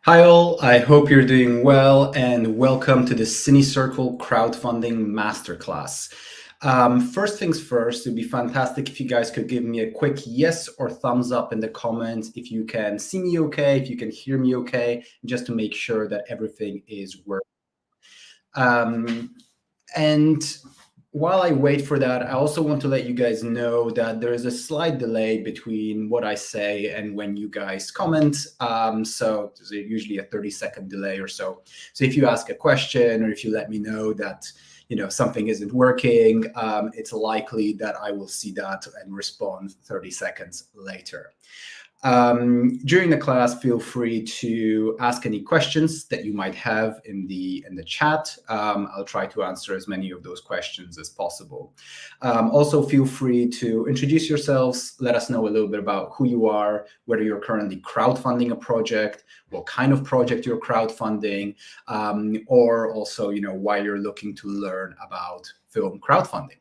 Hi all, I hope you're doing well and welcome to the CineCircle Crowdfunding Masterclass. First things first, it'd be fantastic if you guys could give me a quick yes or thumbs up in the comments if you can see me okay, if you can hear me okay, just to make sure that everything is working. Um, and while I wait for that, I also want to let you guys know that there is a slight delay between what I say and when you guys comment. So there's usually a 30-second delay or so. So if you ask a question or if you let me know that something isn't working, it's likely that I will see that and respond 30 seconds later. During the class, feel free to ask any questions that you might have in the chat. I'll try to answer as many of those questions as possible. Also, feel free to introduce yourselves. Let us know a little bit about who you are, whether you're currently crowdfunding a project, what kind of project you're crowdfunding, or also why you're looking to learn about film crowdfunding.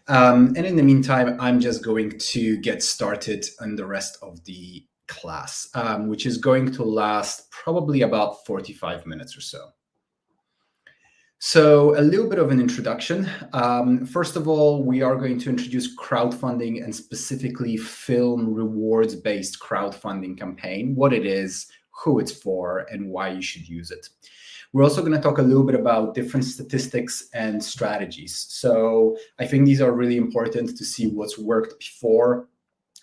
And in the meantime, I'm just going to get started on the rest of the class, which is going to last probably about 45 minutes or so. So a little bit of an introduction. First of all, we are going to introduce crowdfunding and specifically film rewards-based crowdfunding campaign, what it is, who it's for, and why you should use it. We're also going to talk a little bit about different statistics and strategies. So I think these are really important to see what's worked before.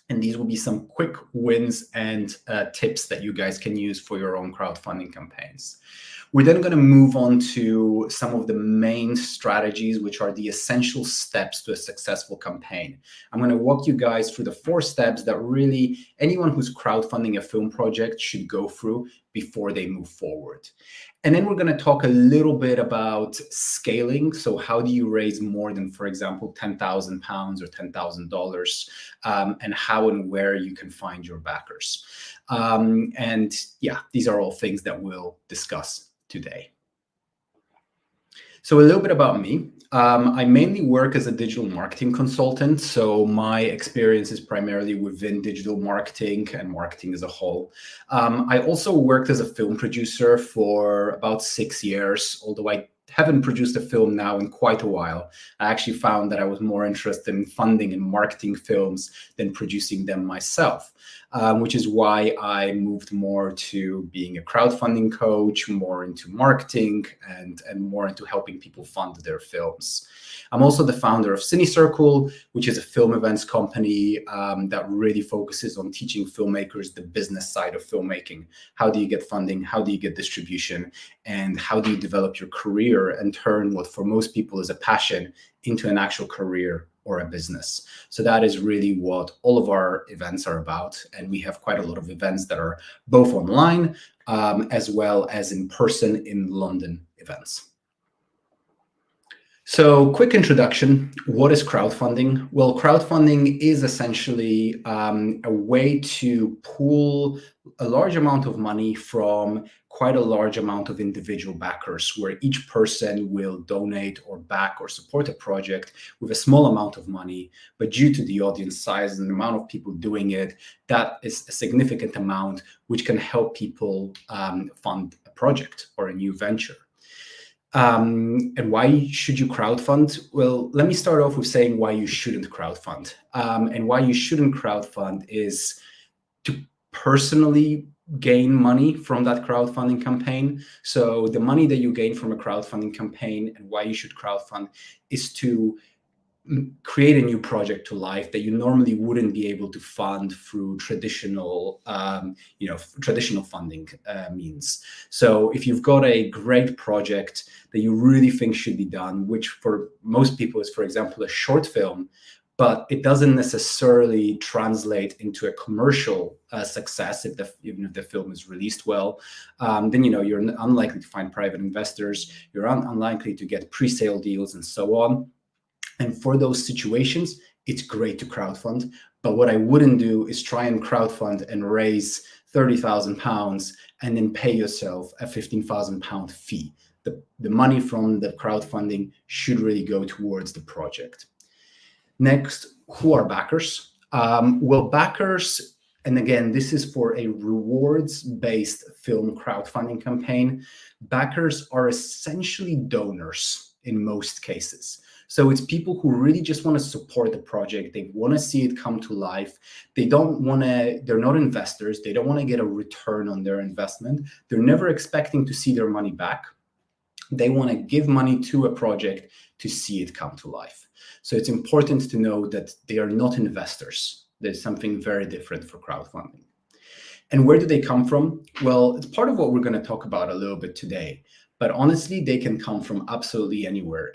And these will be some quick wins and tips that you guys can use for your own crowdfunding campaigns. We're then going to move on to some of the main strategies, which are the essential steps to a successful campaign. I'm going to walk you guys through the 4 steps that really anyone who's crowdfunding a film project should go through before they move forward. And then we're going to talk a little bit about scaling. So how do you raise more than, for example, £10,000 or $10,000, and how and where you can find your backers. And yeah, these are all things that we'll discuss today. So a little bit about me. I mainly work as a digital marketing consultant. So my experience is primarily within digital marketing and marketing as a whole. I also worked as a film producer for about 6 years, although I haven't produced a film now in quite a while. I actually found that I was more interested in funding and marketing films than producing them myself, which is why I moved more to being a crowdfunding coach, more into marketing, and more into helping people fund their films. I'm also the founder of CineCircle, which is a film events company that really focuses on teaching filmmakers the business side of filmmaking. How do you get funding? How do you get distribution? And how do you develop your career and turn what for most people is a passion into an actual career or a business? So that is really what all of our events are about. And we have quite a lot of events that are both online as well as in person in London events. So quick introduction, what is crowdfunding? Well, crowdfunding is essentially a way to pool a large amount of money from quite a large amount of individual backers, where each person will donate or back or support a project with a small amount of money, but due to the audience size and the amount of people doing it, that is a significant amount which can help people fund a project or a new venture. And why should you crowdfund? Well, let me start off with saying why you shouldn't crowdfund. And why you shouldn't crowdfund is to personally gain money from that crowdfunding campaign. So the money that you gain from a crowdfunding campaign and why you should crowdfund is to create a new project to life that you normally wouldn't be able to fund through traditional, traditional funding means. So if you've got a great project that you really think should be done, which for most people is, for example, a short film, but it doesn't necessarily translate into a commercial success even if the film is released well, then you're unlikely to find private investors, you're unlikely to get pre-sale deals and so on. And for those situations, it's great to crowdfund. But what I wouldn't do is try and crowdfund and raise £30,000 and then pay yourself a £15,000 fee. The money from the crowdfunding should really go towards the project. Next, who are backers? Well, backers And again, this is for a rewards-based film crowdfunding campaign. Backers are essentially donors in most cases. So it's people who really just want to support the project. They want to see it come to life. They're not investors. They don't want to get a return on their investment. They're never expecting to see their money back. They want to give money to a project to see it come to life. So it's important to know that they are not investors. There's something very different for crowdfunding. And where do they come from? Well, it's part of what we're going to talk about a little bit today. But honestly, they can come from absolutely anywhere.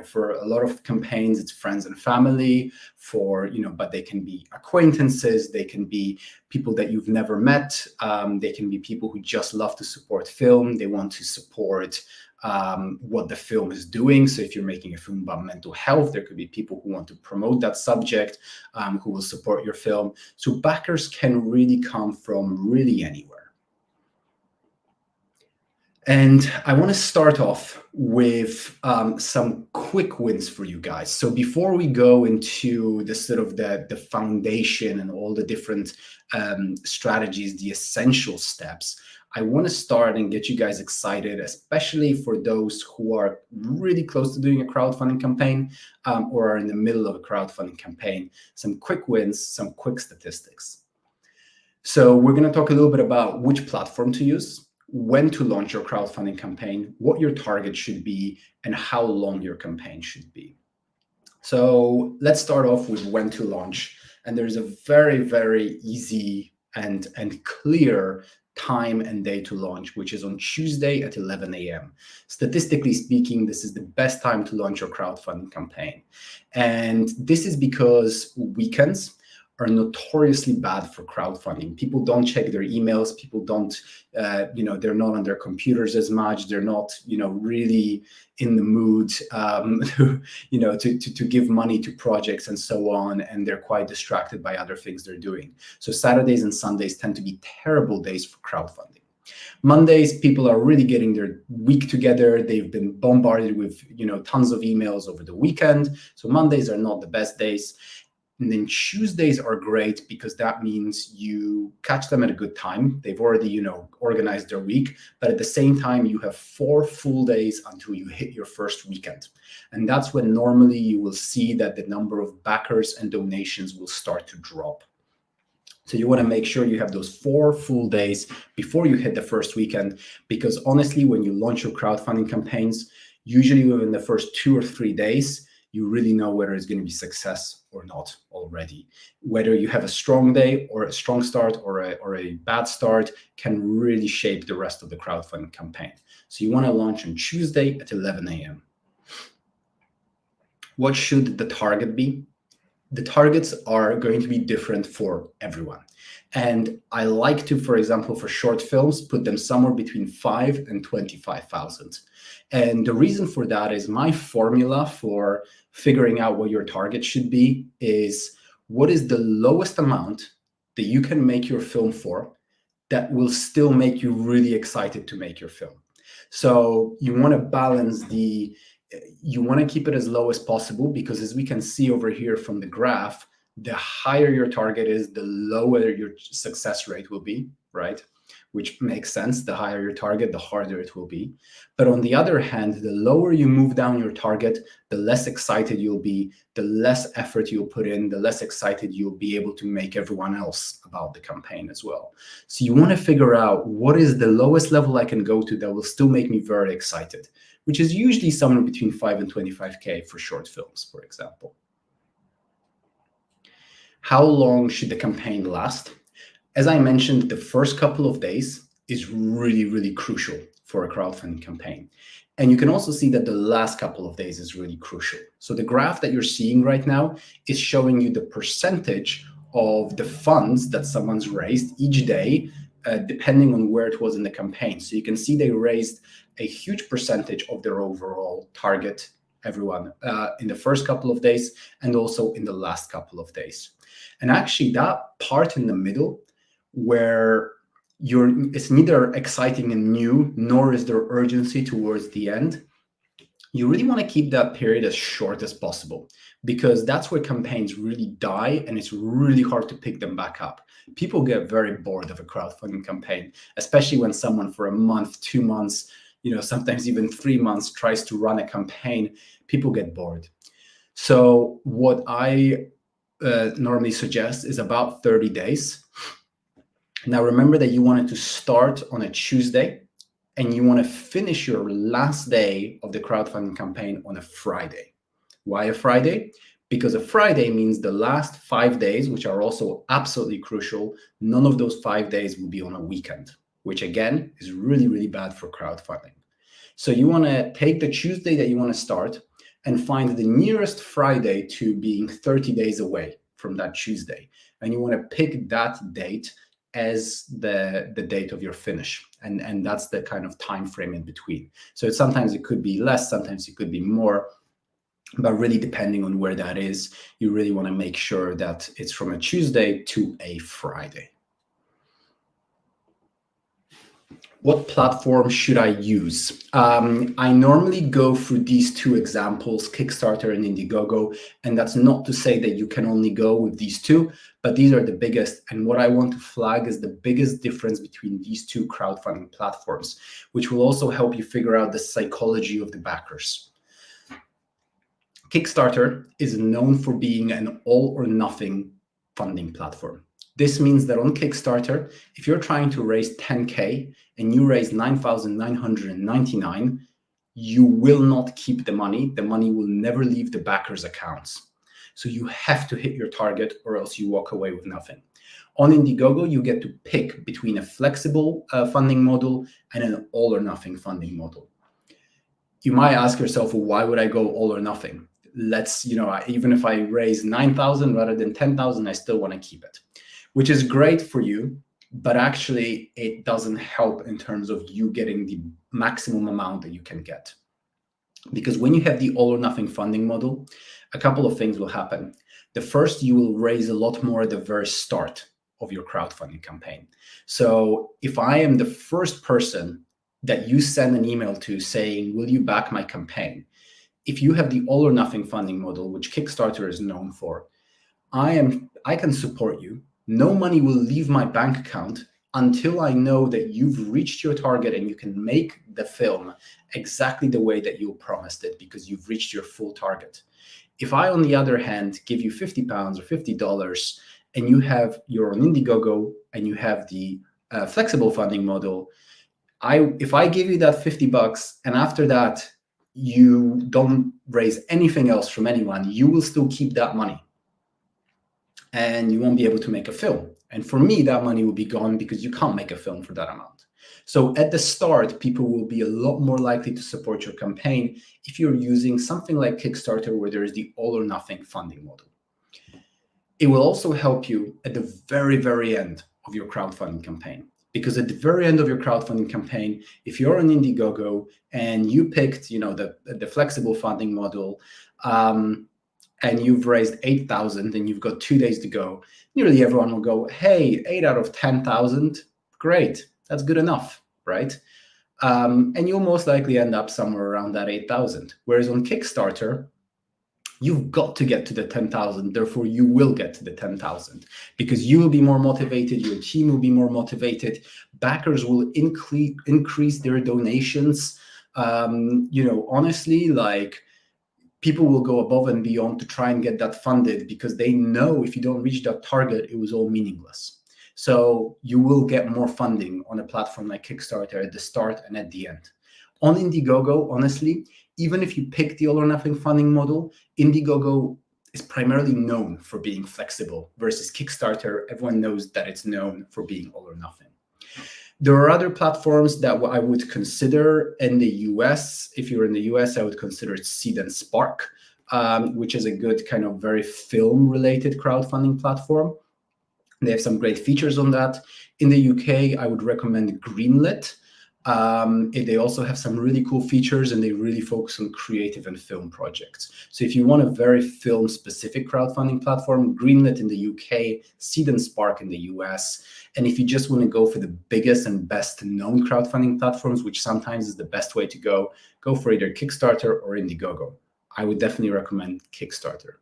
For a lot of campaigns, it's friends and family. But they can be acquaintances. They can be people that you've never met. They can be people who just love to support film. They want to support what the film is doing. So if you're making a film about mental health, there could be people who want to promote that subject, who will support your film. So backers can really come from really anywhere. And I want to start off with some quick wins for you guys. So before we go into the sort of the foundation and all the different strategies, the essential steps, I want to start and get you guys excited, especially for those who are really close to doing a crowdfunding campaign or are in the middle of a crowdfunding campaign. Some quick wins, some quick statistics. So we're going to talk a little bit about which platform to use, when to launch your crowdfunding campaign, what your target should be, and how long your campaign should be. So let's start off with when to launch. And there's a very, very easy and clear time and day to launch, which is on Tuesday at 11 a.m. Statistically speaking, this is the best time to launch your crowdfunding campaign. And this is because weekends are notoriously bad for crowdfunding. People don't check their emails. People don't, they're not on their computers as much. They're not, really in the mood, to give money to projects and so on. And they're quite distracted by other things they're doing. So Saturdays and Sundays tend to be terrible days for crowdfunding. Mondays, people are really getting their week together. They've been bombarded with, tons of emails over the weekend. So Mondays are not the best days. And then Tuesdays are great because that means you catch them at a good time. They've already, organized their week, but at the same time, you have 4 full days until you hit your first weekend. And that's when normally you will see that the number of backers and donations will start to drop. So you want to make sure you have those 4 full days before you hit the first weekend, because honestly, when you launch your crowdfunding campaigns, usually within the first 2 or 3 days, you really know whether it's going to be success or not already. Whether you have a strong day or a strong start or a bad start can really shape the rest of the crowdfunding campaign. So you want to launch on Tuesday at 11 a.m. What should the target be? The targets are going to be different for everyone. And I like to, for example, for short films, put them somewhere between 5 and 25,000. And the reason for that is my formula for figuring out what your target should be is what is the lowest amount that you can make your film for that will still make you really excited to make your film. So you want to balance you want to keep it as low as possible, because as we can see over here from the graph, the higher your target is, the lower your success rate will be, right? Which makes sense. The higher your target, the harder it will be. But on the other hand, the lower you move down your target, the less excited you'll be, the less effort you'll put in, the less excited you'll be able to make everyone else about the campaign as well. So you want to figure out what is the lowest level I can go to that will still make me very excited, which is usually somewhere between 5 and 25K for short films, for example. How long should the campaign last? As I mentioned, the first couple of days is really, really crucial for a crowdfunding campaign. And you can also see that the last couple of days is really crucial. So the graph that you're seeing right now is showing you the percentage of the funds that someone's raised each day, depending on where it was in the campaign. So you can see they raised a huge percentage of their overall target, everyone, in the first couple of days and also in the last couple of days. And actually that part in the middle where it's neither exciting and new, nor is there urgency towards the end, You really want to keep that period as short as possible, because that's where campaigns really die and it's really hard to pick them back up. People get very bored of a crowdfunding campaign, especially when someone for a month, 2 months, sometimes even 3 months tries to run a campaign. People get bored. So what I normally suggest is about 30 days. Now, remember that you want it to start on a Tuesday and you want to finish your last day of the crowdfunding campaign on a Friday. Why a Friday? Because a Friday means the last 5 days, which are also absolutely crucial, none of those 5 days will be on a weekend, which again is really, really bad for crowdfunding. So you want to take the Tuesday that you want to start and find the nearest Friday to being 30 days away from that Tuesday. And you want to pick that date as the date of your finish. And that's the kind of time frame in between. So sometimes it could be less, sometimes it could be more, but really depending on where that is, you really want to make sure that it's from a Tuesday to a Friday. What platform should I use? I normally go through these two examples, Kickstarter and Indiegogo, and that's not to say that you can only go with these two, but these are the biggest. And what I want to flag is the biggest difference between these two crowdfunding platforms, which will also help you figure out the psychology of the backers. Kickstarter is known for being an all or nothing funding platform. This means that on Kickstarter, if you're trying to raise 10K and you raise 9,999, you will not keep the money. The money will never leave the backers' accounts. So you have to hit your target or else you walk away with nothing. On Indiegogo, you get to pick between a flexible funding model and an all or nothing funding model. You might ask yourself, well, why would I go all or nothing? Even if I raise 9,000 rather than 10,000, I still want to keep it, which is great for you, but actually it doesn't help in terms of you getting the maximum amount that you can get. Because when you have the all or nothing funding model, a couple of things will happen. The first, you will raise a lot more at the very start of your crowdfunding campaign. So if I am the first person that you send an email to saying, will you back my campaign? If you have the all or nothing funding model, which Kickstarter is known for, I can support you. No money will leave my bank account until I know that you've reached your target and you can make the film exactly the way that you promised it because you've reached your full target. If I, on the other hand, give you £50 or $50 and you're on Indiegogo and you have the flexible funding model, if I give you that $50 and after that you don't raise anything else from anyone, you will still keep that money and you won't be able to make a film. And for me, that money will be gone because you can't make a film for that amount. So at the start, people will be a lot more likely to support your campaign if you're using something like Kickstarter, where there is the all or nothing funding model. It will also help you at the very, very end of your crowdfunding campaign. Because at the very end of your crowdfunding campaign, if you're on Indiegogo and you picked, the flexible funding model, and you've raised 8,000 and you've got 2 days to go, nearly everyone will go, hey, 8 out of 10,000, great, that's good enough, right? And you'll most likely end up somewhere around that 8,000. Whereas on Kickstarter, you've got to get to the 10,000. Therefore, you will get to the 10,000 because you will be more motivated. Your team will be more motivated. Backers will increase their donations. Honestly, people will go above and beyond to try and get that funded because they know if you don't reach that target, it was all meaningless. So you will get more funding on a platform like Kickstarter at the start and at the end. On Indiegogo, honestly, even if you pick the all or nothing funding model, Indiegogo is primarily known for being flexible versus Kickstarter. Everyone knows that it's known for being all or nothing. There are other platforms that I would consider in the US. If you're in the US, I would consider Seed and Spark, which is a good kind of very film-related crowdfunding platform. They have some great features on that. In the UK, I would recommend Greenlit. They also have some really cool features and they really focus on creative and film projects. So if you want a very film-specific crowdfunding platform, Greenlit in the UK, Seed and Spark in the US. And if you just want to go for the biggest and best known crowdfunding platforms, which sometimes is the best way to go, go for either Kickstarter or Indiegogo. I would definitely recommend Kickstarter.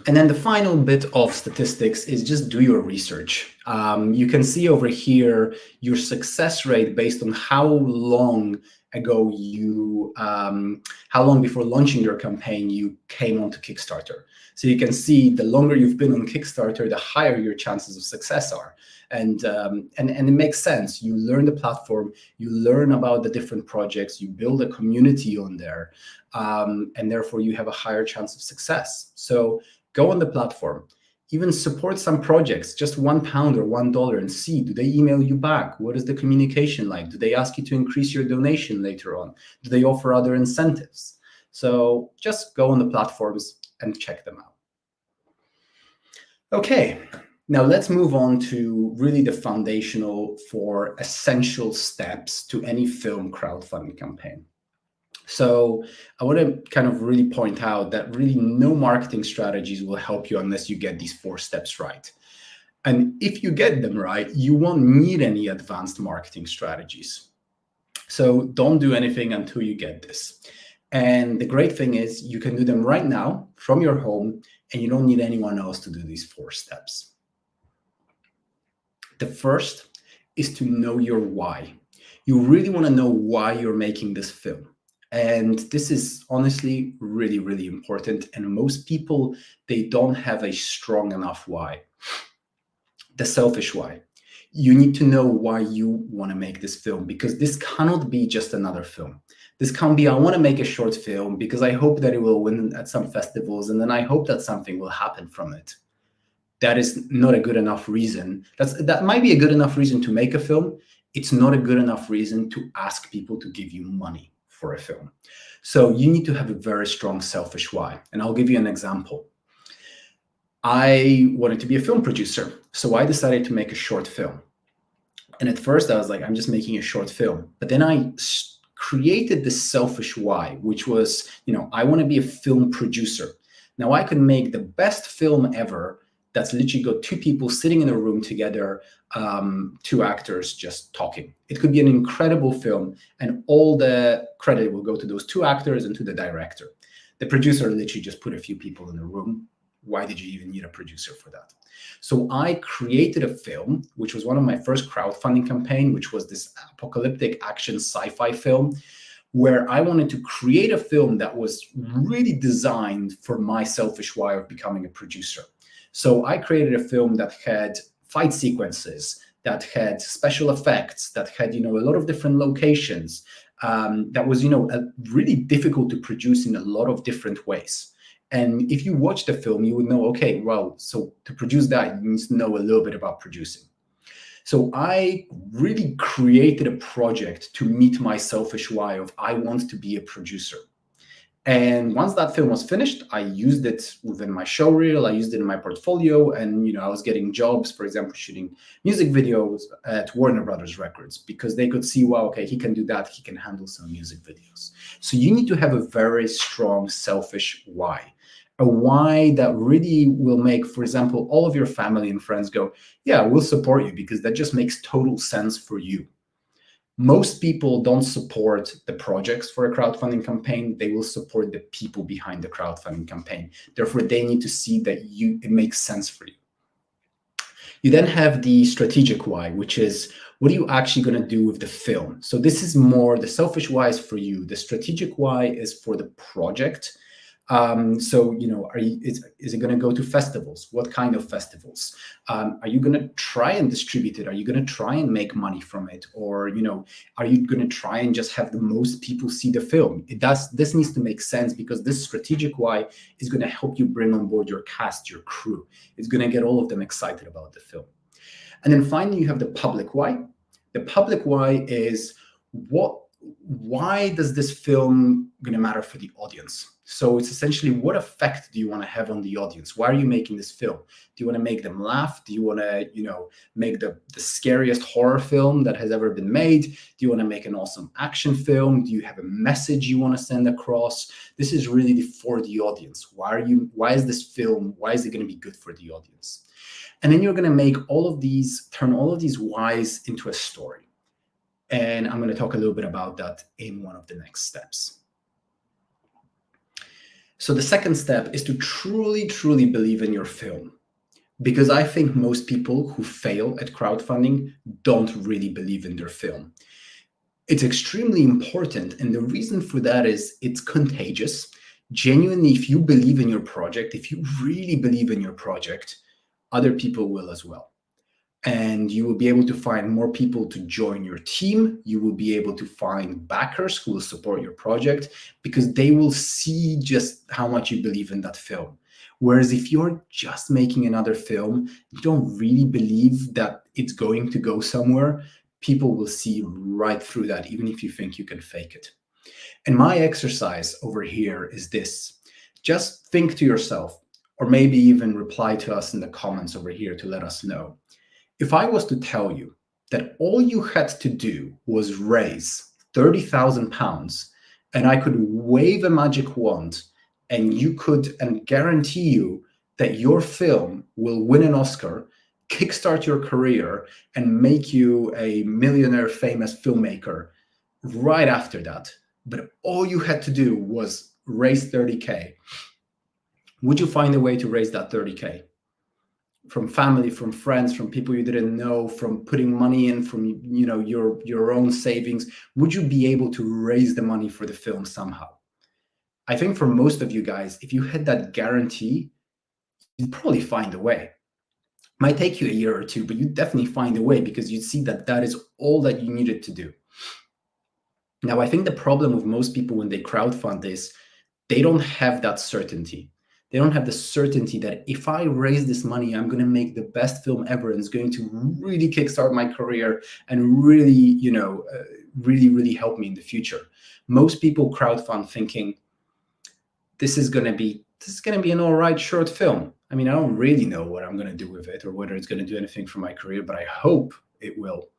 And then the final bit of statistics is just do your research. You can see over here your success rate based on how long ago how long before launching your campaign you came onto Kickstarter. So you can see the longer you've been on Kickstarter, the higher your chances of success are. And it makes sense. You learn the platform, you learn about the different projects, you build a community on there, and therefore you have a higher chance of success. So go on the platform, even support some projects, just £1 or $1, and see, do they email you back? What is the communication like? Do they ask you to increase your donation later on? Do they offer other incentives? So just go on the platforms and check them out. Okay, now let's move on to really the foundational for essential steps to any film crowdfunding campaign. So I want to kind of really point out that really no marketing strategies will help you unless you get these 4 steps right. And if you get them right, you won't need any advanced marketing strategies. So don't do anything until you get this. And the great thing is you can do them right now from your home, and you don't need anyone else to do these 4 steps. The first is to know your why. You really want to know why you're making this film. And this is honestly really, really important. And most people, they don't have a strong enough why. The selfish why. You need to know why you want to make this film, because this cannot be just another film. This can't be, I want to make a short film because I hope that it will win at some festivals, and then I hope that something will happen from it. That is not a good enough reason. That might be a good enough reason to make a film. It's not a good enough reason to ask people to give you money for a film. So you need to have a very strong selfish why. And I'll give you an example. I wanted to be a film producer, so I decided to make a short film. And at first I was like, I'm just making a short film. But then I created this selfish why, which was, I want to be a film producer. Now I can make the best film ever that's literally got 2 people sitting in a room together, 2 actors just talking. It could be an incredible film, and all the credit will go to those 2 actors and to the director. The producer literally just put a few people in a room. Why did you even need a producer for that? So I created a film, which was one of my first crowdfunding campaign, which was this apocalyptic action sci-fi film, where I wanted to create a film that was really designed for my selfish why of becoming a producer. So I created a film that had fight sequences, that had special effects, that had, a lot of different locations, that was, really difficult to produce in a lot of different ways. And if you watch the film, you would know, okay, well, so to produce that, you need to know a little bit about producing. So I really created a project to meet my selfish why of I want to be a producer. And once that film was finished, I used it within my showreel, I used it in my portfolio, and I was getting jobs, for example, shooting music videos at Warner Brothers Records, because they could see, well, okay, he can do that, he can handle some music videos. So you need to have a very strong selfish why. A why that really will make, for example, all of your family and friends go, yeah, we'll support you, because that just makes total sense for you. Most people don't support the projects for a crowdfunding campaign. They will support the people behind the crowdfunding campaign. Therefore, they need to see that it makes sense for you. You then have the strategic why, which is, what are you actually going to do with the film? So this is more the selfish why is for you. The strategic why is for the project. Is it going to go to festivals? What kind of festivals? Are you going to try and distribute it? Are you going to try and make money from it? Or, are you going to try and just have the most people see the film? This needs to make sense, because this strategic why is going to help you bring on board your cast, your crew. It's going to get all of them excited about the film. And then finally, you have the public why. The public why is, why does this film going to matter for the audience? So it's essentially, what effect do you want to have on the audience? Why are you making this film? Do you want to make them laugh? Do you want to, make the scariest horror film that has ever been made? Do you want to make an awesome action film? Do you have a message you want to send across? This is really for the audience. Why is this film, why is it going to be good for the audience? And then you're going to make turn all of these whys into a story. And I'm going to talk a little bit about that in one of the next steps. So the second step is to truly, truly believe in your film. Because I think most people who fail at crowdfunding don't really believe in their film. It's extremely important. And the reason for that is it's contagious. Genuinely, if you believe in your project, if you really believe in your project, other people will as well. And you will be able to find more people to join your team. You will be able to find backers who will support your project because they will see just how much you believe in that film. Whereas if you're just making another film, you don't really believe that it's going to go somewhere, people will see right through that, even if you think you can fake it. And my exercise over here is this. Just think to yourself, or maybe even reply to us in the comments over here to let us know. If I was to tell you that all you had to do was raise £30,000 and I could wave a magic wand and guarantee you that your film will win an Oscar, kickstart your career, and make you a millionaire famous filmmaker right after that, but all you had to do was raise 30K, would you find a way to raise that 30K? From family, from friends, from people you didn't know, from putting money in from your own savings? Would you be able to raise the money for the film somehow? I think for most of you guys, if you had that guarantee, you'd probably find a way. Might take you a year or two, but you'd definitely find a way because you'd see that that is all that you needed to do. Now, I think the problem with most people when they crowdfund is they don't have that certainty. They don't have the certainty that if I raise this money, I'm going to make the best film ever and it's going to really kickstart my career and really, really help me in the future. Most people crowdfund thinking this is going to be an all right short film. I mean, I don't really know what I'm going to do with it or whether it's going to do anything for my career, but I hope it will.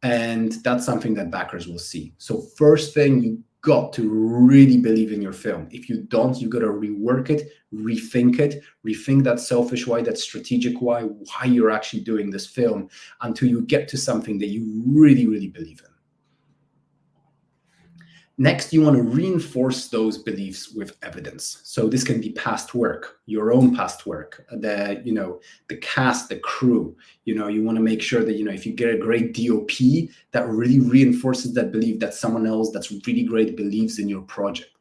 And that's something that backers will see. So first thing, you got to really believe in your film. If you don't, you got to rework it, rethink that selfish why, that strategic why you're actually doing this film until you get to something that you really, really believe in. Next, you want to reinforce those beliefs with evidence. So this can be past work, your own past work, the cast, the crew. You want to make sure that, if you get a great DOP, that really reinforces that belief that someone else that's really great believes in your project.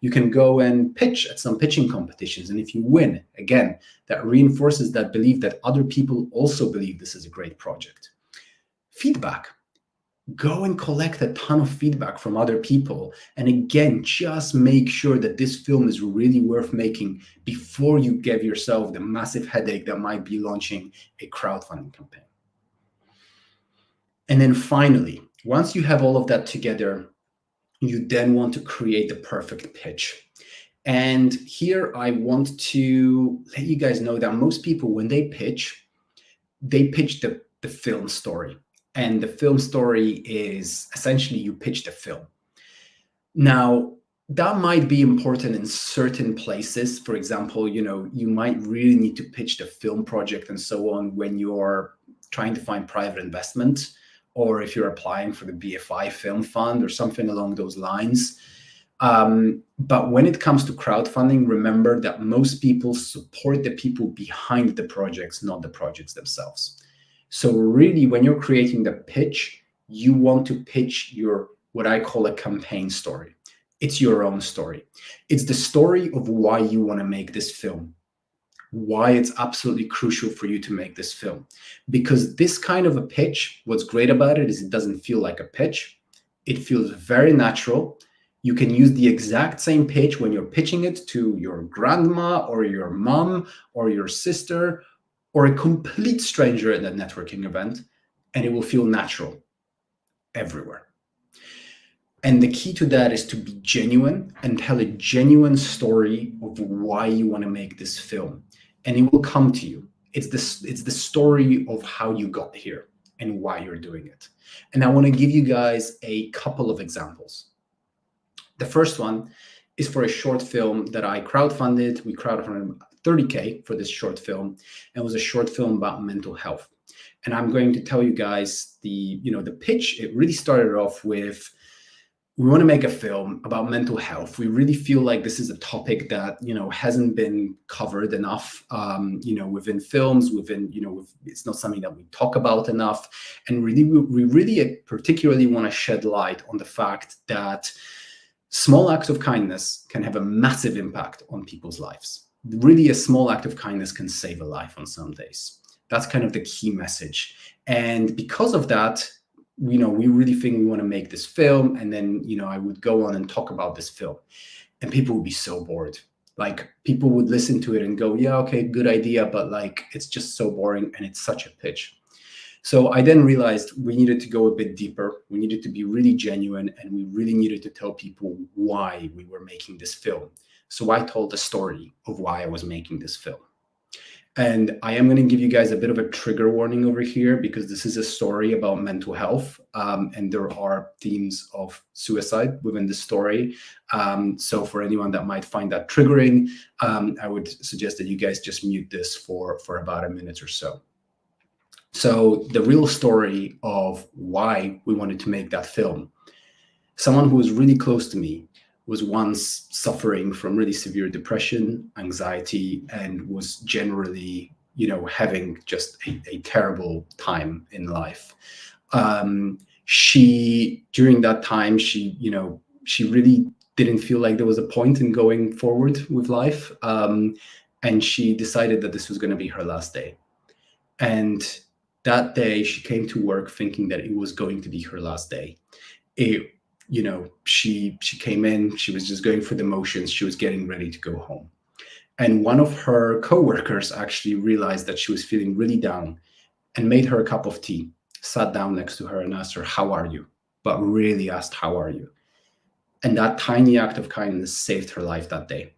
You can go and pitch at some pitching competitions. And if you win, again, that reinforces that belief that other people also believe this is a great project. Feedback. Go and collect a ton of feedback from other people. And again, just make sure that this film is really worth making before you give yourself the massive headache that might be launching a crowdfunding campaign. And then finally, once you have all of that together, you then want to create the perfect pitch. And here I want to let you guys know that most people, when they pitch the film story. And the film story is essentially you pitch the film. Now, that might be important in certain places. For example, you might really need to pitch the film project and so on when you're trying to find private investment, or if you're applying for the BFI Film Fund or something along those lines. But when it comes to crowdfunding, remember that most people support the people behind the projects, not the projects themselves. So really, when you're creating the pitch, you want to pitch your, what I call a campaign story. It's your own story. It's the story of why you want to make this film, why it's absolutely crucial for you to make this film. Because this kind of a pitch, what's great about it is it doesn't feel like a pitch. It feels very natural. You can use the exact same pitch when you're pitching it to your grandma or your mom or your sister or a complete stranger at a networking event, and it will feel natural everywhere. And the key to that is to be genuine and tell a genuine story of why you want to make this film, and it will come to you. It's the story of how you got here and why you're doing it. And I want to give you guys a couple of examples. The first one is for a short film that I crowdfunded. We crowdfunded 30K for this short film, and it was a short film about mental health. And I'm going to tell you guys the pitch. It really started off with, we want to make a film about mental health. We really feel like this is a topic that hasn't been covered enough, within films, it's not something that we talk about enough. And really, we really particularly want to shed light on the fact that small acts of kindness can have a massive impact on people's lives. Really, a small act of kindness can save a life on some days. That's kind of the key message. And because of that, we really think we want to make this film. And then, I would go on and talk about this film, and people would be so bored. Like, people would listen to it and go, yeah, okay, good idea, but like, it's just so boring and it's such a pitch. So I then realized we needed to go a bit deeper. We needed to be really genuine, and we really needed to tell people why we were making this film. So I told the story of why I was making this film. And I am going to give you guys a bit of a trigger warning over here, because this is a story about mental health, and there are themes of suicide within the story. So for anyone that might find that triggering, I would suggest that you guys just mute this for about a minute or so. So the real story of why we wanted to make that film: someone who was really close to me was once suffering from really severe depression, anxiety, and was generally, having just a terrible time in life. During that time, she really didn't feel like there was a point in going forward with life. And she decided that this was going to be her last day. And that day she came to work thinking that it was going to be her last day. She came in, she was just going through the motions, she was getting ready to go home. And one of her coworkers actually realized that she was feeling really down and made her a cup of tea, sat down next to her and asked her, "How are you?" But really asked, "How are you?" And that tiny act of kindness saved her life that day.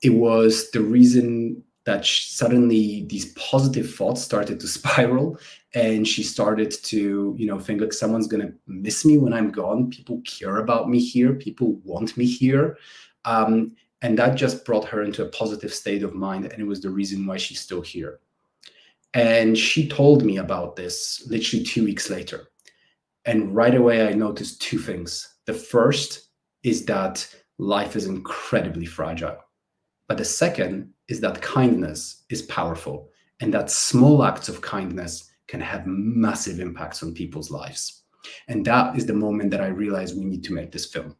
It was the reason that suddenly these positive thoughts started to spiral, and she started to think, like, someone's going to miss me when I'm gone. People care about me here. People want me here. And that just brought her into a positive state of mind, and it was the reason why she's still here. And she told me about this literally 2 weeks later. And right away, I noticed two things. The first is that life is incredibly fragile. But the second is that kindness is powerful, and that small acts of kindness can have massive impacts on people's lives. And that is the moment that I realized we need to make this film.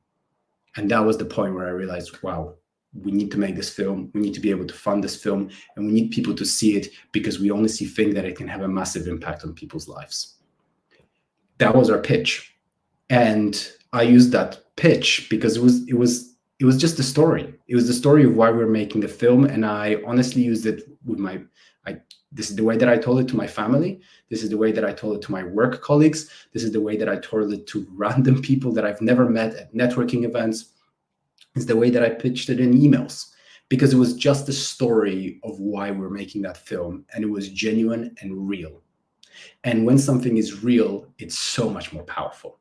And that was the point where I realized, wow, we need to make this film. We need to be able to fund this film, and we need people to see it, because we honestly think that it can have a massive impact on people's lives. That was our pitch. And I used that pitch because it was just the story. It was the story of why we're making the film. And I honestly used it with this is the way that I told it to my family. This is the way that I told it to my work colleagues. This is the way that I told it to random people that I've never met at networking events. It's the way that I pitched it in emails, because it was just the story of why we're making that film. And it was genuine and real. And when something is real, it's so much more powerful.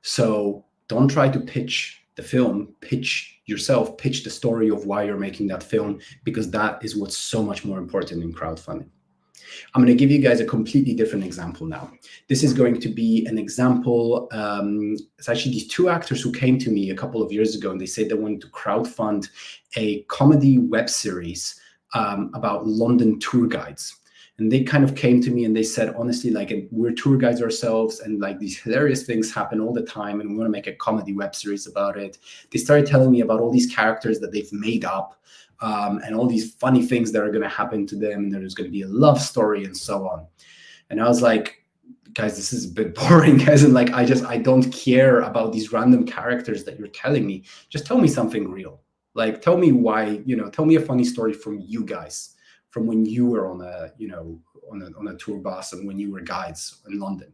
So don't try to pitch the film, pitch yourself, pitch the story of why you're making that film, because that is what's so much more important in crowdfunding. I'm going to give you guys a completely different example now. This is going to be an example. It's actually these two actors who came to me a couple of years ago, and they said they wanted to crowdfund a comedy web series about London tour guides. And they kind of came to me and they said, honestly, like, we're tour guides ourselves, and like these hilarious things happen all the time, and we want to make a comedy web series about it. They started telling me about all these characters that they've made up, and all these funny things that are going to happen to them, and there's going to be a love story and so on. And I was like, guys, this is a bit boring, guys. And like, I don't care about these random characters that you're telling me. Just tell me something real. Like, tell me why, tell me a funny story from you guys, from when you were on a tour bus and when you were guides in London.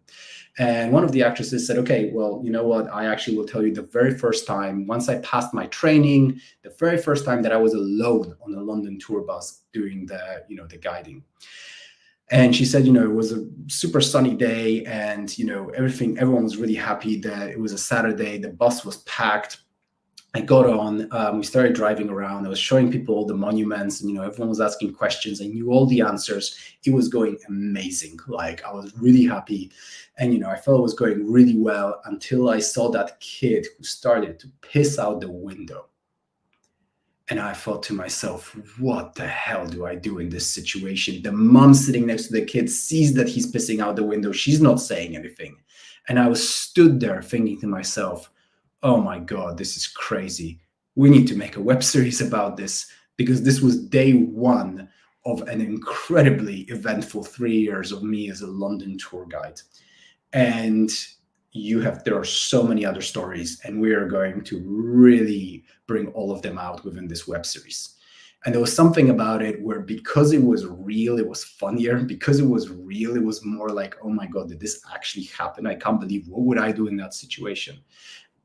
And one of the actresses said, okay, well, you know what? I actually will tell you the very first time, once I passed my training, the very first time that I was alone on a London tour bus doing the guiding. And she said, it was a super sunny day, and, everyone was really happy that it was a Saturday. The bus was packed. I got on, we started driving around. I was showing people all the monuments, and everyone was asking questions. I knew all the answers. It was going amazing. Like, I was really happy, and I felt it was going really well until I saw that kid who started to piss out the window. And I thought to myself, what the hell do I do in this situation? The mom sitting next to the kid sees that he's pissing out the window. She's not saying anything. And I was stood there thinking to myself, oh my God, this is crazy. We need to make a web series about this, because this was day one of an incredibly eventful 3 years of me as a London tour guide. And there are so many other stories, and we are going to really bring all of them out within this web series. And there was something about it where, because it was real, it was funnier. Because it was real, it was more like, oh my God, did this actually happen? I can't believe, what would I do in that situation?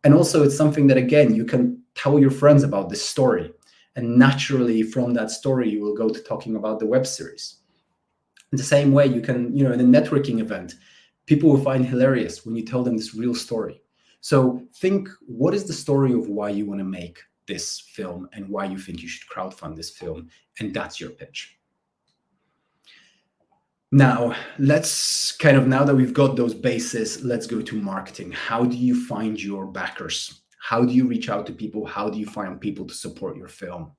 And also, it's something that, again, you can tell your friends about this story. And naturally, from that story, you will go to talking about the web series. In the same way, you can, in a networking event, people will find hilarious when you tell them this real story. So think, what is the story of why you want to make this film and why you think you should crowdfund this film? And that's your pitch. Now, now that we've got those bases, let's go to marketing. How do you find your backers? How do you reach out to people? How do you find people to support your film?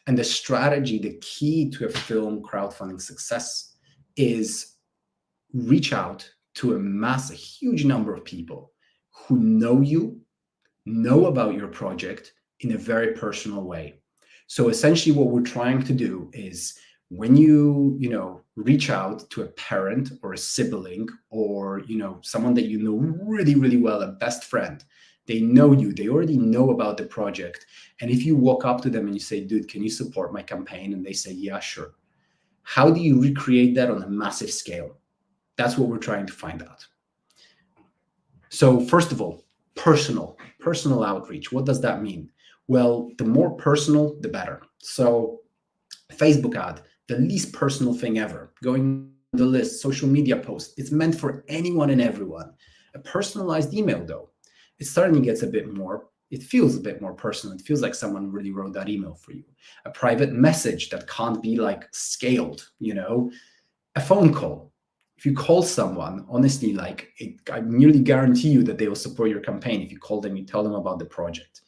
And the strategy, the key to a film crowdfunding success, is reach out to amass a huge number of people who know you, know about your project in a very personal way. So essentially what we're trying to do is, when you reach out to a parent or a sibling, or someone that you know really, really well, a best friend, they know you, they already know about the project. And if you walk up to them and you say, dude, can you support my campaign? And they say, yeah, sure. How do you recreate that on a massive scale? That's what we're trying to find out. So first of all, personal outreach. What does that mean? Well, the more personal, the better. So Facebook ad, the least personal thing ever. Going on the list, social media post, it's meant for anyone and everyone. A personalized email, though, it certainly gets it feels a bit more personal. It feels like someone really wrote that email for you. A private message that can't be scaled, a phone call. If you call someone, honestly, I nearly guarantee you that they will support your campaign. If you call them, you tell them about the project.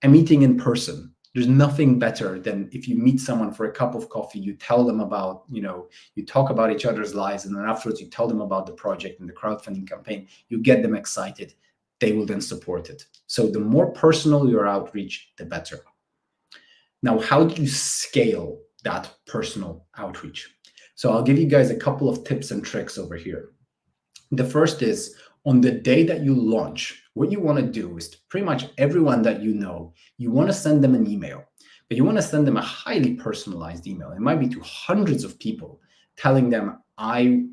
A meeting in person. There's nothing better than if you meet someone for a cup of coffee, you tell them about, you talk about each other's lives, and then afterwards you tell them about the project and the crowdfunding campaign. You get them excited. They will then support it. So the more personal your outreach, the better. Now, how do you scale that personal outreach? So I'll give you guys a couple of tips and tricks over here. The first is, on the day that you launch, what you want to do is, to pretty much everyone that you want to send them an email, but you want to send them a highly personalized email. It might be to hundreds of people, telling them, I've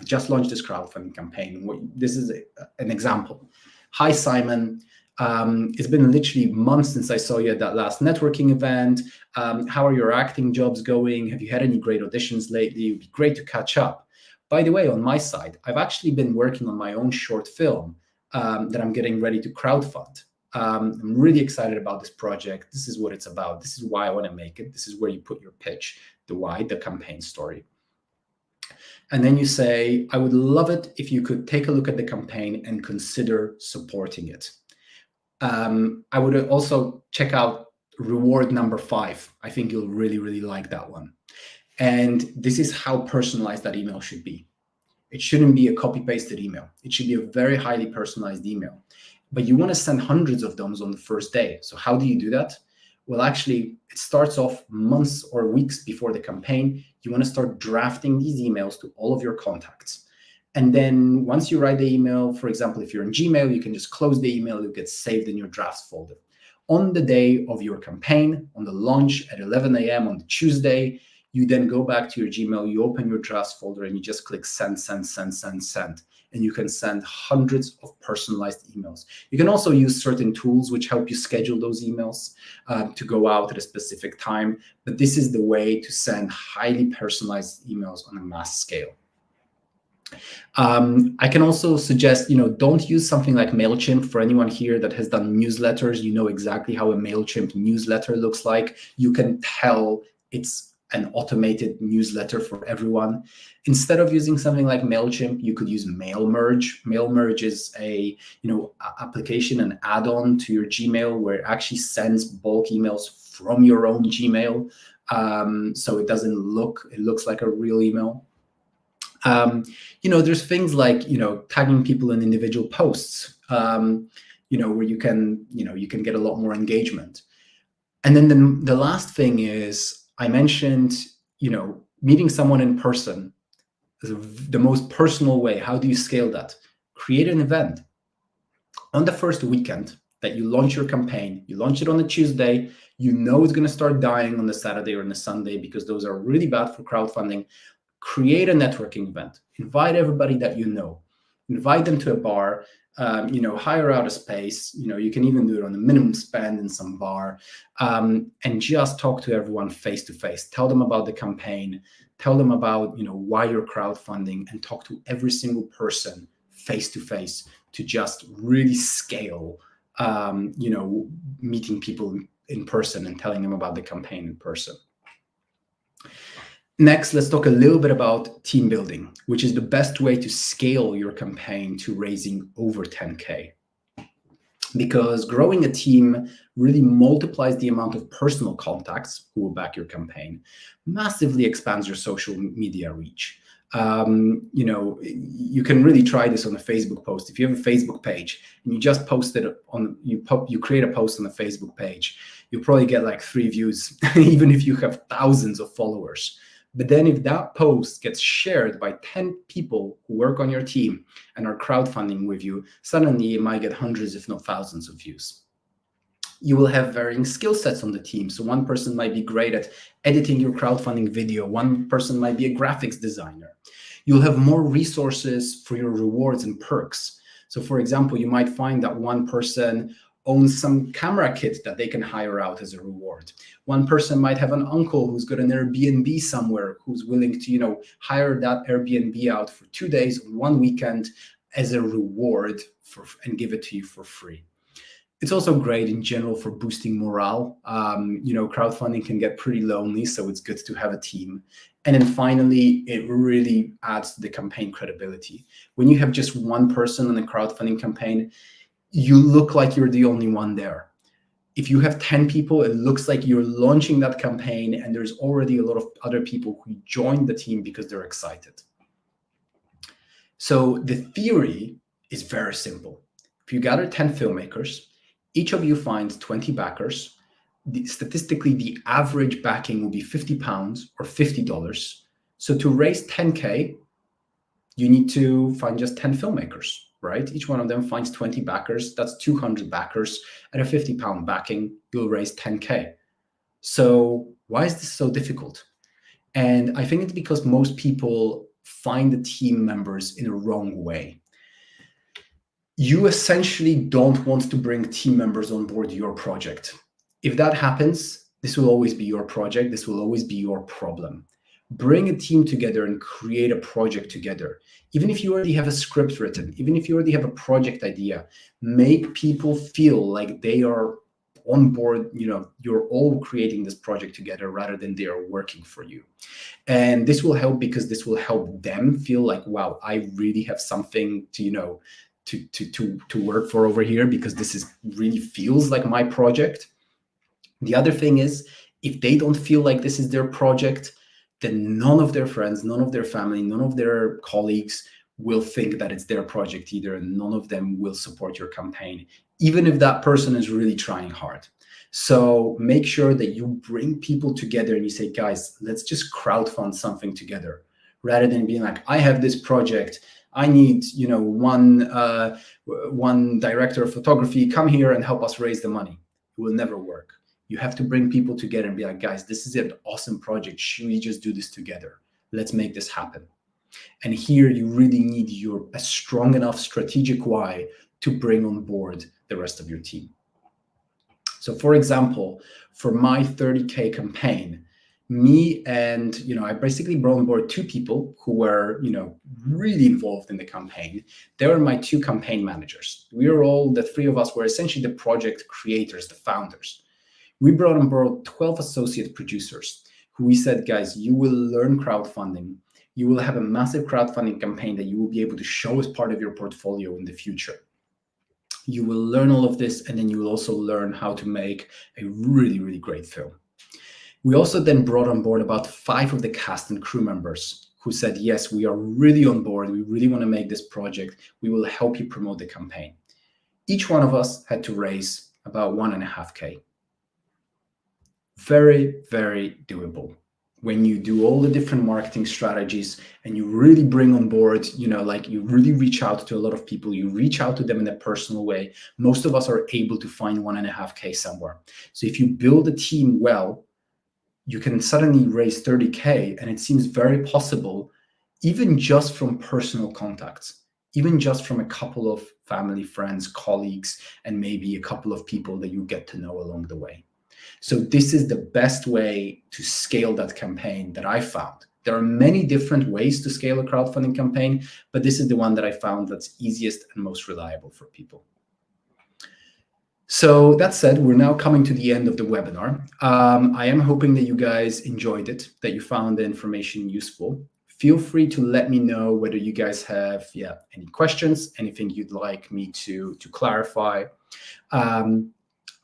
just launched this crowdfunding campaign. This is an example. Hi, Simon. It's been literally months since I saw you at that last networking event. How are your acting jobs going? Have you had any great auditions lately? It'd be great to catch up. By the way, on my side, I've actually been working on my own short film that I'm getting ready to crowdfund. I'm really excited about this project. This is what it's about. This is why I want to make it. This is where you put your pitch, the why, the campaign story. And then you say, I would love it if you could take a look at the campaign and consider supporting it. I would also check out reward number 5. I think you'll really, really like that one. And this is how personalized that email should be. It shouldn't be a copy-pasted email. It should be a very highly personalized email. But you want to send hundreds of those on the first day. So how do you do that? Well, actually, it starts off months or weeks before the campaign. You want to start drafting these emails to all of your contacts. And then once you write the email, for example, if you're in Gmail, you can just close the email. It gets saved in your drafts folder. On the day of your campaign, on the launch at 11 a.m. on the Tuesday, you then go back to your Gmail, you open your drafts folder, and you just click send, send, send, send, send. And you can send hundreds of personalized emails. You can also use certain tools which help you schedule those emails to go out at a specific time. But this is the way to send highly personalized emails on a mass scale. I can also suggest, don't use something like MailChimp. For anyone here that has done newsletters, you know exactly how a MailChimp newsletter looks like. You can tell it's an automated newsletter for everyone. Instead of using something like MailChimp, you could use MailMerge. MailMerge is a application, an add-on to your Gmail where it actually sends bulk emails from your own Gmail. So it looks like a real email. There's things like, tagging people in individual posts, where you can get a lot more engagement. And then the last thing is, I mentioned, meeting someone in person is the most personal way. How do you scale that? Create an event. On the first weekend that you launch your campaign, you launch it on a Tuesday, it's going to start dying on the Saturday or on the Sunday because those are really bad for crowdfunding. Create a networking event. Invite everybody that you know. Invite them to a bar. Hire out a space. You can even do it on a minimum spend in some bar, and just talk to everyone face to face. Tell them about the campaign. Tell them about why you're crowdfunding, and talk to every single person face to face to just really scale. Meeting people in person and telling them about the campaign in person. Next, let's talk a little bit about team building, which is the best way to scale your campaign to raising over 10K. Because growing a team really multiplies the amount of personal contacts who will back your campaign, massively expands your social media reach. You can really try this on a Facebook post. If you have a Facebook page and you just post it you create a post on a Facebook page, you'll probably get like 3 views, even if you have thousands of followers. But then if that post gets shared by 10 people who work on your team and are crowdfunding with you, suddenly you might get hundreds, if not thousands of views. You will have varying skill sets on the team. So one person might be great at editing your crowdfunding video. One person might be a graphics designer. You'll have more resources for your rewards and perks. So for example, you might find that one person owns some camera kit that they can hire out as a reward. One person might have an uncle who's got an Airbnb somewhere who's willing to, hire that Airbnb out for 2 days on one weekend as a reward and give it to you for free. It's also great in general for boosting morale. Crowdfunding can get pretty lonely, so it's good to have a team. And then finally, it really adds to the campaign credibility. When you have just one person on a crowdfunding campaign, you look like you're the only one there. If you have 10 people, it looks like you're launching that campaign and there's already a lot of other people who joined the team because they're excited. So the theory is very simple. If you gather 10 filmmakers, each of you finds 20 backers. Statistically, the average backing will be £50 or $50. So to raise 10K, you need to find just 10 filmmakers, right? Each one of them finds 20 backers. That's 200 backers. At a £50 backing, you'll raise 10K. So why is this so difficult? And I think it's because most people find the team members in a wrong way. You essentially don't want to bring team members on board your project. If that happens, this will always be your project. This will always be your problem. Bring a team together and create a project together. Even if you already have a script written, even if you already have a project idea, make people feel like they are on board. You're all creating this project together rather than they are working for you. And this will help because this will help them feel like, wow, I really have something to, to work for over here, because this really feels like my project. The other thing is, if they don't feel like this is their project, then none of their friends, none of their family, none of their colleagues will think that it's their project either, and none of them will support your campaign, even if that person is really trying hard. So make sure that you bring people together and you say, guys, let's just crowdfund something together, rather than being like, I have this project, I need, one director of photography, come here and help us raise the money. It will never work. You have to bring people together and be like, guys, this is an awesome project. Should we just do this together? Let's make this happen. And here you really need a strong enough strategic why to bring on board the rest of your team. So for example, for my 30K campaign, Me and, I basically brought on board two people who were, really involved in the campaign. They were my two campaign managers. The three of us were essentially the project creators, the founders. We brought on board 12 associate producers who we said, guys, you will learn crowdfunding. You will have a massive crowdfunding campaign that you will be able to show as part of your portfolio in the future. You will learn all of this, and then you will also learn how to make a really, really great film. We also then brought on board about 5 of the cast and crew members who said, yes, we are really on board. We really want to make this project. We will help you promote the campaign. Each one of us had to raise about $1.5K. Very, very doable. When you do all the different marketing strategies and you really bring on board, you really reach out to a lot of people, you reach out to them in a personal way, most of us are able to find $1.5K somewhere. So if you build a team well, you can suddenly raise 30K, and it seems very possible, even just from personal contacts, even just from a couple of family, friends, colleagues, and maybe a couple of people that you get to know along the way. So this is the best way to scale that campaign that I found. There are many different ways to scale a crowdfunding campaign, but this is the one that I found that's easiest and most reliable for people. So that said, we're now coming to the end of the webinar. I am hoping that you guys enjoyed it, that you found the information useful. Feel free to let me know whether you guys have any questions, anything you'd like me to clarify.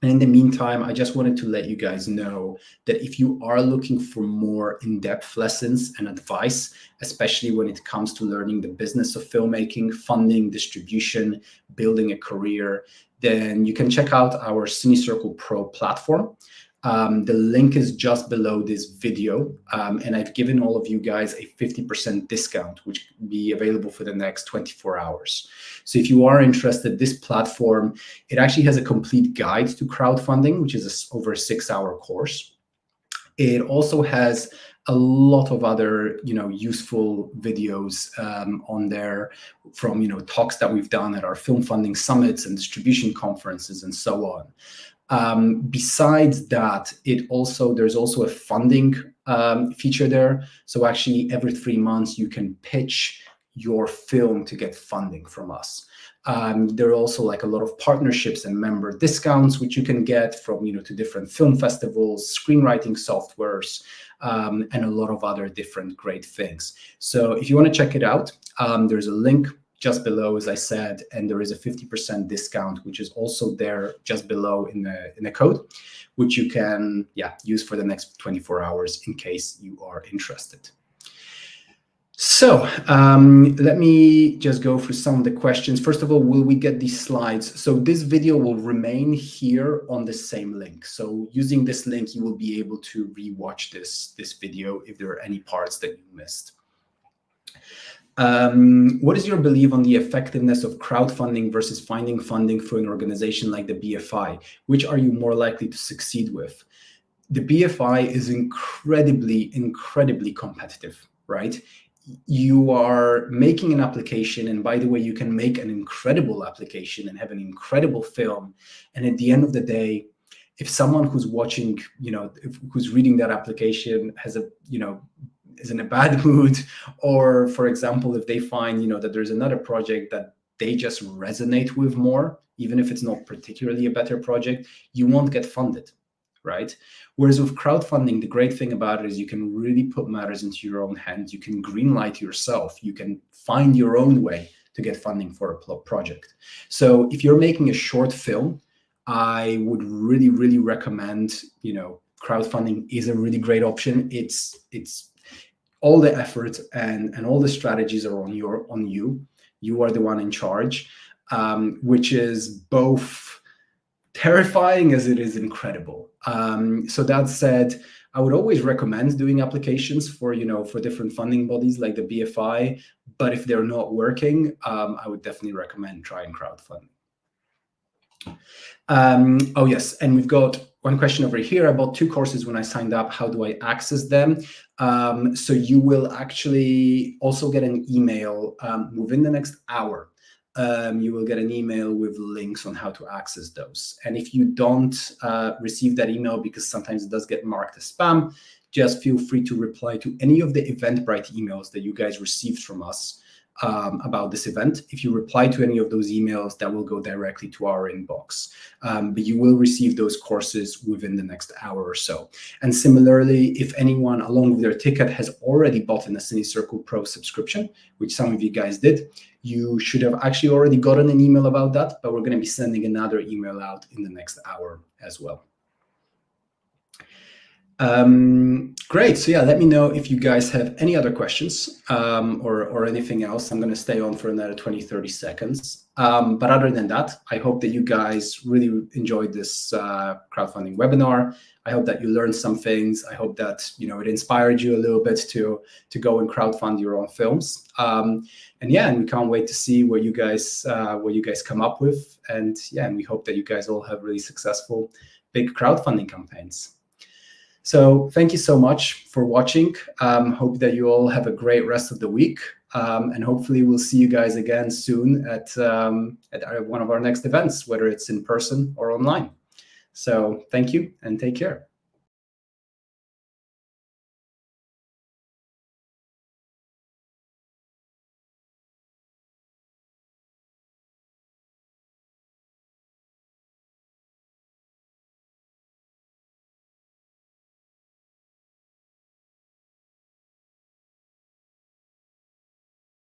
And in the meantime, I just wanted to let you guys know that if you are looking for more in-depth lessons and advice, especially when it comes to learning the business of filmmaking, funding, distribution, building a career, then you can check out our CineCircle Pro platform. The link is just below this video, and I've given all of you guys a 50% discount, which will be available for the next 24 hours. So if you are interested, this platform, it actually has a complete guide to crowdfunding, which is over a 6-hour course. It also has a lot of other, useful videos on there from, talks that we've done at our film funding summits and distribution conferences and so on. Besides that, there's also a funding feature there. So actually every 3 months you can pitch your film to get funding from us. There are also like a lot of partnerships and member discounts, which you can get from, to different film festivals, screenwriting softwares, and a lot of other different great things. So if you want to check it out, there's a link just below, as I said, and there is a 50% discount, which is also there just below in the code, which you can use for the next 24 hours in case you are interested. So let me just go through some of the questions. First of all, will we get these slides? So this video will remain here on the same link. So using this link, you will be able to rewatch this video if there are any parts that you missed. What is your belief on the effectiveness of crowdfunding versus finding funding for an organization like the BFI? Which are you more likely to succeed with? The BFI is incredibly, incredibly competitive, right? You are making an application, and by the way, you can make an incredible application and have an incredible film. And at the end of the day, if someone who's watching, who's reading that application has is in a bad mood, or for example, if they find, that there's another project that they just resonate with more, even if it's not particularly a better project, you won't get funded, right? Whereas with crowdfunding, the great thing about it is you can really put matters into your own hands. You can greenlight yourself. You can find your own way to get funding for a project. So if you're making a short film, I would really, really recommend, crowdfunding is a really great option. It's all the effort and all the strategies are on you. You are the one in charge, which is both terrifying as it is incredible. So that said, I would always recommend doing applications for different funding bodies like the BFI. But if they're not working, I would definitely recommend trying crowdfunding. Oh yes, and we've got one question over here. I bought 2 courses when I signed up. How do I access them? So you will actually also get an email within the next hour. You will get an email with links on how to access those. And if you don't receive that email, because sometimes it does get marked as spam, just feel free to reply to any of the Eventbrite emails that you guys received from us about this event. If you reply to any of those emails, that will go directly to our inbox. But you will receive those courses within the next hour or so. And similarly, if anyone along with their ticket has already bought an Cine Circle Pro subscription, which some of you guys did, you should have actually already gotten an email about that, but we're going to be sending another email out in the next hour as well. Great. So yeah, let me know if you guys have any other questions or anything else. I'm going to stay on for another 20, 30 seconds. But other than that, I hope that you guys really enjoyed this crowdfunding webinar. I hope that you learned some things. I hope that, you know, it inspired you a little bit to go and crowdfund your own films. And yeah, and we can't wait to see what you guys come up with. And yeah, and we hope that you guys all have really successful big crowdfunding campaigns. So thank you so much for watching. Hope that you all have a great rest of the week. And hopefully we'll see you guys again soon at one of our next events, whether it's in person or online. So thank you and take care.